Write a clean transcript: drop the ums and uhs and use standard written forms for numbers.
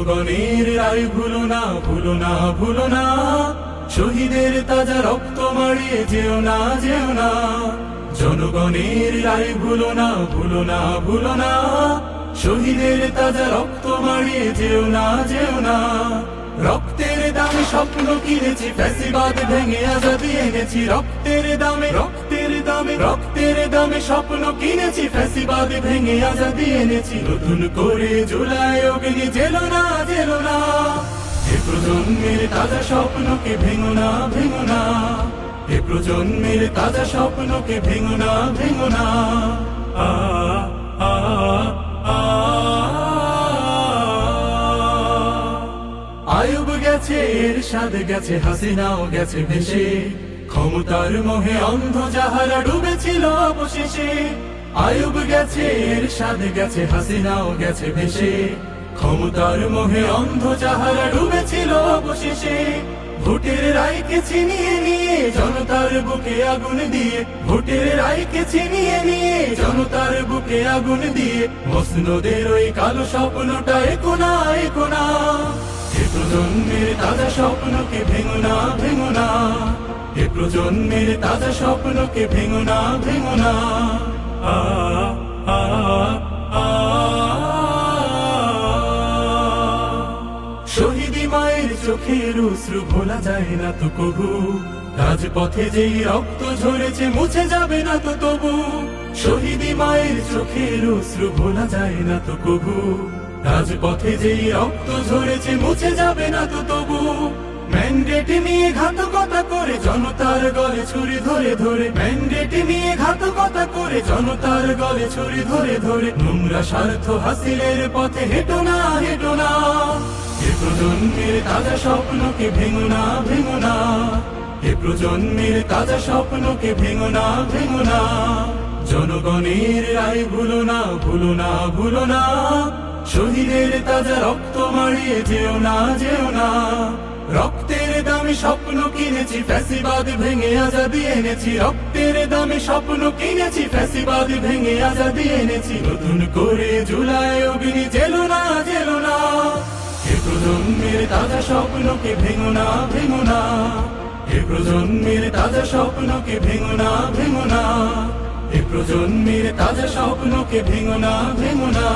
জনগণের রায় ভুলো না, ভুলো না, ভুলো না। শহীদের তাজা রক্ত মারিয়ে যেও না, যেও না। জনগণের রায় ভুলো না, ভুলো না, ভুলো না। শহীদের তাজা রক্ত মারিয়ে যেও না, যেও না। রক্তের দামে স্বপ্ন কিনেছি, ফ্যাসিবাদ ভেঙে আজাদি এনেছি। রক্তের দামে, রক্তের দামে, রক্তের দামে স্বপ্ন কিনেছি, ফ্যাসিবাদ ভেঙে আজাদি এনেছি। নতুন করে জুলাই অগ্নি জেলো না, জেলো না। এ প্রজন্মের তাজা স্বপ্নকে ভেঙো না, ভেঙো না। এ প্রজন্মের তাজা স্বপ্নকে ভেঙো না, ভেঙো না। আ আ আ আয়ুব গেছে, এরশাদ গেছে, হাসিনাও গেছে ভেসে। ক্ষমতার মোহে অন্ধ যাহারা ডুবেছিল অবশেষে। আয়ুব গেছে, এরশাদ গেছে, হাসিনাও গেছে ভেসে। ক্ষমতার মোহে অন্ধ যাহারা ডুবেছিল অবশেষে। ভোটের রায়কে ছিনিয়ে নিয়ে জনতার বুকে আগুন দিয়ে, ভোটের রায়কে ছিনিয়ে নিয়ে জনতার বুকে আগুন দিয়ে। মসনদের ওই কালো স্বপ্নটা একোনা, একোনা। এ প্রজন্মের তাজা স্বপ্নকে ভেঙো না, ভেঙো না। এ প্রজন্মের তাজা স্বপ্নকে ভেঙো না, ভেঙো না। আ আ আ শহীদি মায়ের চোখের অশ্রু ভোলা যায় না তো কবু। রাজপথে যেই রক্ত ঝরেছে মুছে যাবে না তো তবু। শহীদি মায়ের চোখের অশ্রু ভোলা যায় না তো কবু। রাজপথে যেই রক্ত ঝরেছে মুছে যাবে না তো তবু। ম্যান্ডেট নিয়ে ঘাতকতা করে জনতার গলে ছুরি ধরে ধরে, ম্যান্ডেট নিয়ে ঘাতকতা করে জনতার গলে ছুরি ধরে ধরে। নোংরা স্বার্থ হাসিলের পথে হেঁটো না, হেঁটো না। এ প্রজন্মের তাজা স্বপ্নকে ভেঙো না, ভেঙো না। এ প্রজন্মের তাজা স্বপ্নকে ভেঙো না, ভেঙো না। জনগণের রায় ভুলো না, ভুলো না, ভুলো না। শহীদের তাজা রক্ত মারিয়ে যেও না, যেও না। রক্তের দামে স্বপ্ন কিনেছি, ফ্যাসিবাদ ভেঙে আজাদি এনেছি। রক্তের দামে স্বপ্ন কিনেছি, ফ্যাসিবাদ ভেঙে আজাদি এনেছি। নতুন করে জুলাই অগ্নি জেলো না, জেলো না। এ প্রজন্মের তাজা স্বপ্নকে ভেঙো না, ভেঙো না। এ প্রজন্মের তাজা স্বপ্নকে ভেঙো না, ভেঙো না। এ প্রজন্মের তাজা স্বপ্নকে ভেঙো না, ভেঙো না।